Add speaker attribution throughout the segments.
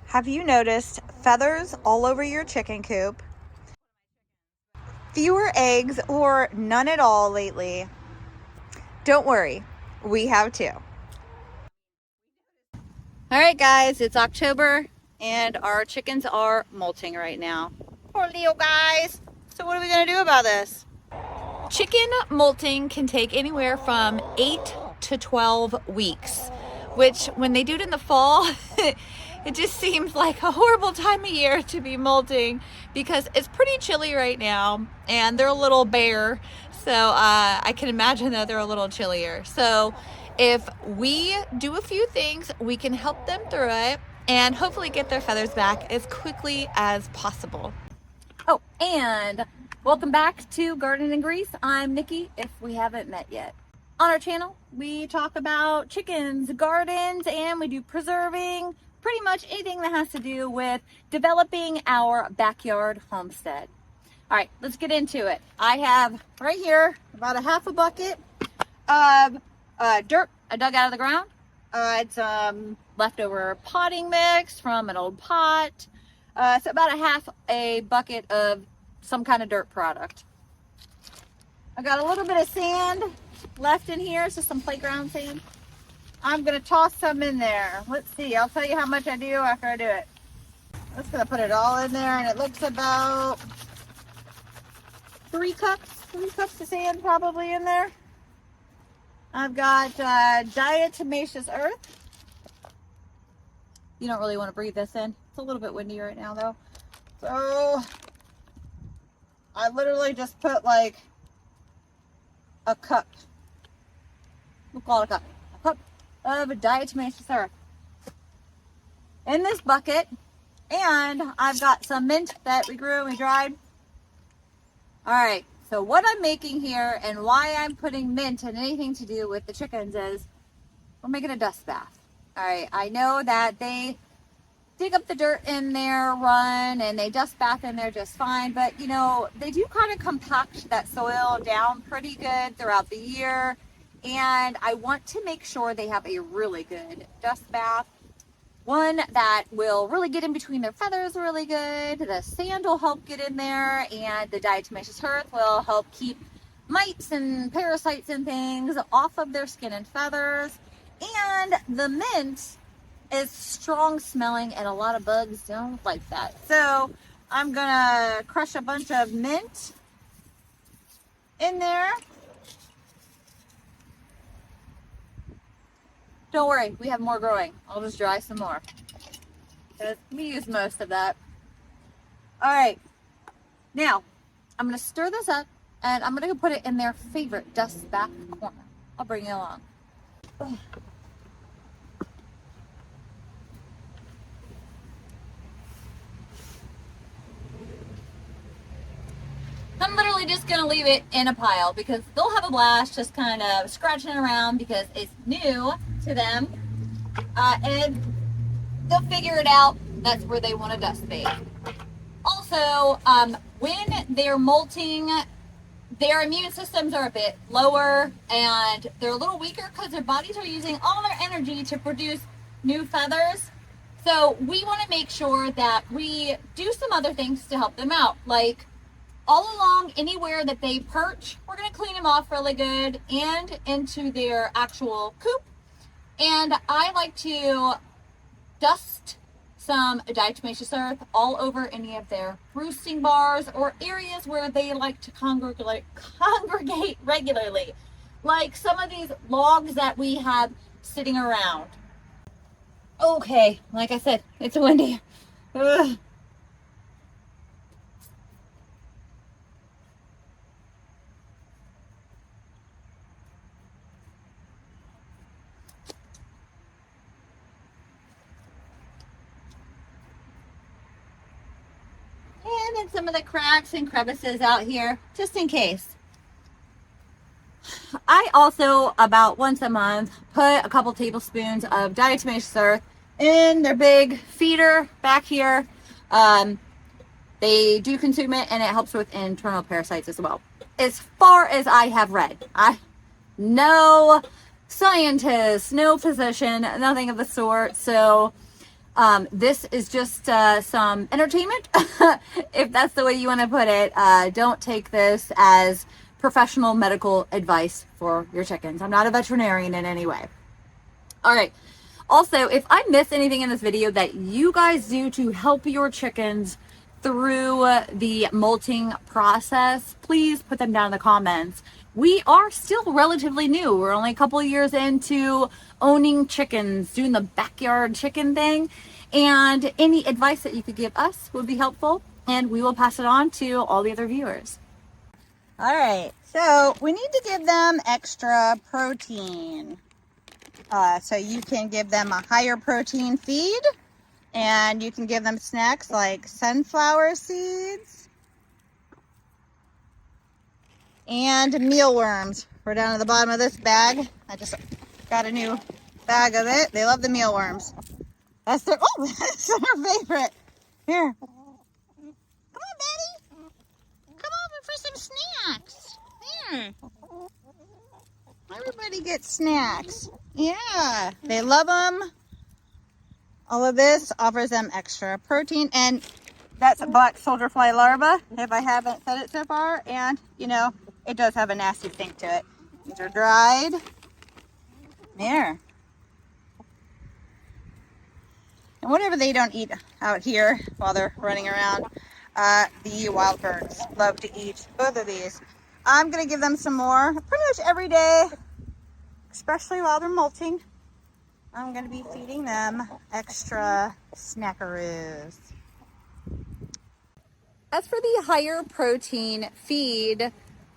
Speaker 1: Have you noticed feathers all over your chicken coop? Fewer eggs or none at all lately? Don't worry, we have too. All right, guys, it's October and our chickens are molting right now. Poor little guys. So what are we gonna do about this? Chicken molting can take anywhere from 8 to 12 weeks, which when they do it in the fall, it just seems like a horrible time of year to be molting because it's pretty chilly right now and they're a little bare. So I can imagine that they're a little chillier. So if we do a few things, we can help them through it and hopefully get their feathers back as quickly as possible. Oh, and welcome back to Garden and Grease. I'm Nikki, if we haven't met yet. On our channel, we talk about chickens, gardens, and we do preserving, pretty much anything that has to do with developing our backyard homestead. All right, let's get into it. I have right here about a half a bucket of dirt I dug out of the ground. It's leftover potting mix from an old pot. So about a half a bucket of some kind of dirt product. I got a little bit of sand left in here, so some playground sand. I'm gonna toss some in there. Let's see, I'll tell you how much I do after I do it. I'm just gonna put it all in there, and it looks about 3 cups of sand probably in there. I've got diatomaceous earth. You don't really want to breathe this in. It's a little bit windy right now though. So I literally just put like a cup. We'll call it a cup of diatomaceous earth in this bucket. And I've got some mint that we grew and we dried. All right, so what I'm making here and why I'm putting mint in anything to do with the chickens is we're making a dust bath. All right, I know that they dig up the dirt in their run and they dust bath in there just fine, but you know, they do kind of compact that soil down pretty good throughout the year. And I want to make sure they have a really good dust bath. One that will really get in between their feathers really good. The sand will help get in there, and the diatomaceous earth will help keep mites and parasites and things off of their skin and feathers. And the mint is strong smelling, and a lot of bugs don't like that. So I'm gonna crush a bunch of mint in there. Don't worry, we have more growing. I'll just dry some more. We use most of that. All right, now I'm gonna stir this up and I'm gonna put it in their favorite dust bath corner. I'll bring you along. Ugh. I'm literally just gonna leave it in a pile because they'll have a blast just kind of scratching around because it's new to them, and they'll figure it out. That's where they want to dust bathe. Also, when they're molting, their immune systems are a bit lower and they're a little weaker because their bodies are using all their energy to produce new feathers. So we want to make sure that we do some other things to help them out, like all along anywhere that they perch, we're going to clean them off really good and into their actual coop. And I like to dust some diatomaceous earth all over any of their roosting bars or areas where they like to congregate regularly. Like some of these logs that we have sitting around. Okay, like I said, it's windy. Ugh. And then some of the cracks and crevices out here, just in case. I also, about once a month, put a couple tablespoons of diatomaceous earth in their big feeder back here. They do consume it and it helps with internal parasites as well. As far as I have read, no scientist, no physician, nothing of the sort. So This is just some entertainment, if that's the way you want to put it. Don't take this as professional medical advice for your chickens. I'm not a veterinarian in any way. All right. Also, if I miss anything in this video that you guys do to help your chickens through the molting process, please put them down in the comments. We are still relatively new. We're only a couple of years into owning chickens, doing the backyard chicken thing. And any advice that you could give us would be helpful, and we will pass it on to all the other viewers.
Speaker 2: All right, so we need to give them extra protein. So you can give them a higher protein feed, and you can give them snacks like sunflower seeds and mealworms. We're down at the bottom of this bag. I just got a new bag of it. They love the mealworms. That's their, oh, that's their favorite. Here. Come on, Betty. Come over for some snacks. Here. Everybody gets snacks. Yeah, they love them. All of this offers them extra protein, and that's a black soldier fly larva, if I haven't said it so far. And, you know, it does have a nasty stink to it. These are dried. There. And whatever they don't eat out here while they're running around, the wild birds love to eat both of these. I'm going to give them some more pretty much every day, especially while they're molting. I'm going to be feeding them extra snackaroos.
Speaker 1: As for the higher protein feed,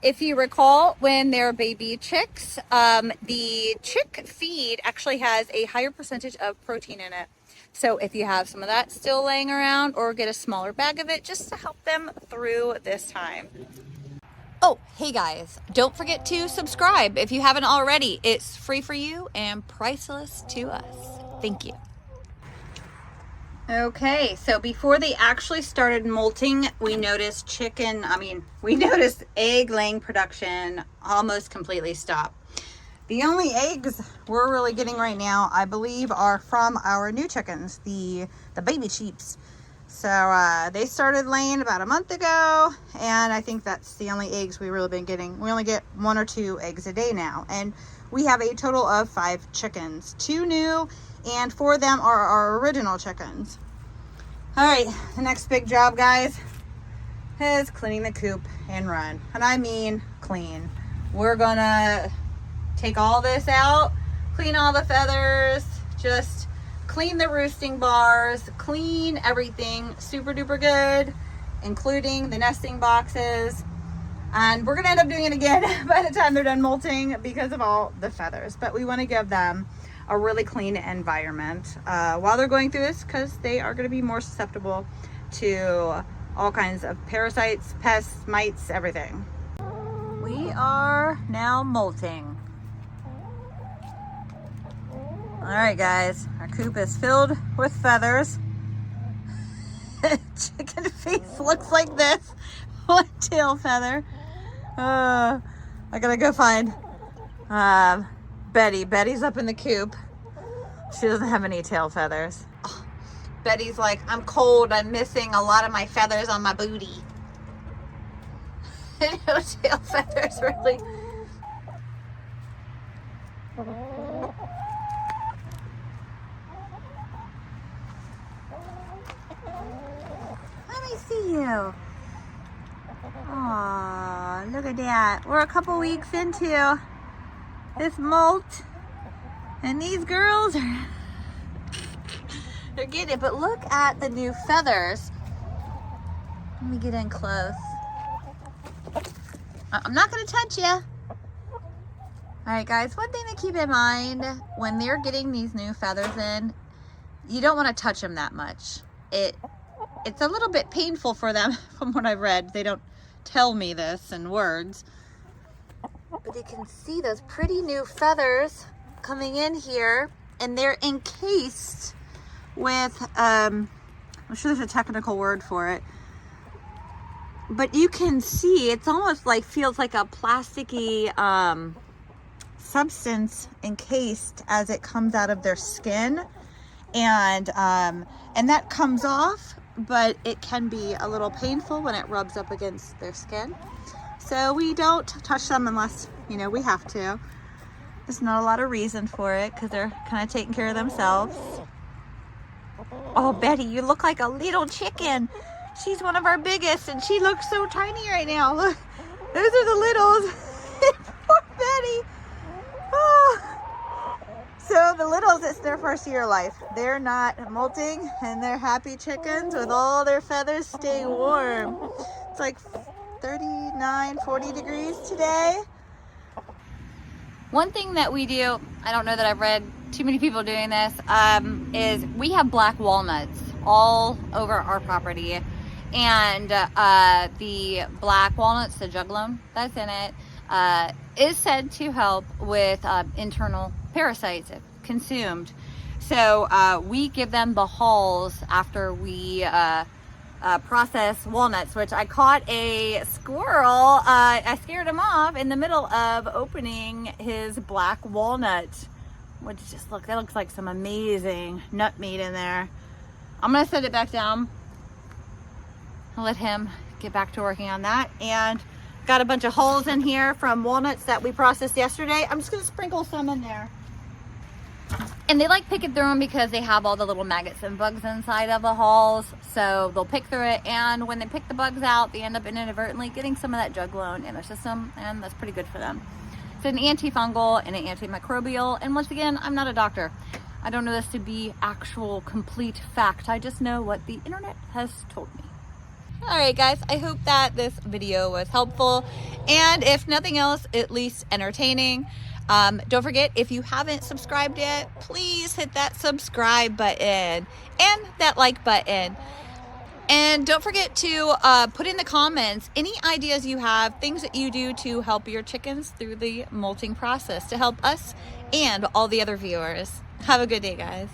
Speaker 1: if you recall, when they're baby chicks, the chick feed actually has a higher percentage of protein in it. So if you have some of that still laying around, or get a smaller bag of it just to help them through this time. Oh, hey guys, don't forget to subscribe if you haven't already. It's free for you and priceless to us. Thank you. Okay, so before they actually started molting, we noticed egg laying production almost completely stop. The only eggs we're really getting right now, I believe, are from our new chickens, the baby sheeps. So they started laying about a month ago, and I think that's the only eggs we've really been getting. We only get 1 or 2 eggs a day now, and we have a total of 5 chickens. 2 new, and 4 of them are our original chickens. All right, the next big job, guys, is cleaning the coop and run. And I mean clean. We're gonna take all this out, clean all the feathers, just clean the roosting bars, clean everything super duper good, including the nesting boxes. And we're gonna end up doing it again by the time they're done molting because of all the feathers. But we wanna give them a really clean environment while they're going through this, because they are gonna be more susceptible to all kinds of parasites, pests, mites, everything. We are now molting. All right, guys, our coop is filled with feathers. Chicken face looks like this. One tail feather. I gotta go find Betty. Betty's up in the coop. She doesn't have any tail feathers. Oh, Betty's like, I'm cold. I'm missing a lot of my feathers on my booty. No tail feathers, really. Let me see you. Aw, look at that. We're a couple weeks into this molt, and these girls are they're getting it. But look at the new feathers. Let me get in close. I'm not going to touch you. All right, guys, one thing to keep in mind when they're getting these new feathers in, you don't want to touch them that much. It's a little bit painful for them from what I've read. They don't tell me this in words. But you can see those pretty new feathers coming in here, and they're encased with, I'm sure there's a technical word for it, but you can see it's almost like, feels like a plasticky substance encased as it comes out of their skin.
Speaker 2: and that comes off, but it can be a little painful when it rubs up against their skin. So we don't touch them unless, you know, we have to. There's not a lot of reason for it because they're kind of taking care of themselves. Oh, Betty, you look like a little chicken. She's one of our biggest, and she looks so tiny right now. Look, those are the littles. Poor Betty. Oh. So the littles, it's their first year of life. They're not molting, and they're happy chickens with all their feathers staying warm. It's like 39, 40 degrees today.
Speaker 1: One thing that we do, I don't know that I've read too many people doing this, is we have black walnuts all over our property. And the black walnuts, the juglone that's in it, is said to help with internal parasites if consumed. So we give them the hulls after we process walnuts, which I caught a squirrel. I scared him off in the middle of opening his black walnut, which just that looks like some amazing nut meat in there. I'm gonna set it back down. I'll let him get back to working on that. And got a bunch of hulls in here from walnuts that we processed yesterday. I'm just gonna sprinkle some in there. And they like picking through them because they have all the little maggots and bugs inside of the hulls. So they'll pick through it, and when they pick the bugs out, they end up inadvertently getting some of that juglone in their system, and that's pretty good for them. It's an antifungal and an antimicrobial, and once again, I'm not a doctor. I don't know this to be actual complete fact. I just know what the internet has told me. All right, guys, I hope that this video was helpful, and if nothing else, at least entertaining. Don't forget, if you haven't subscribed yet, please hit that subscribe button and that like button. And don't forget to put in the comments any ideas you have, things that you do to help your chickens through the molting process to help us and all the other viewers. Have a good day, guys.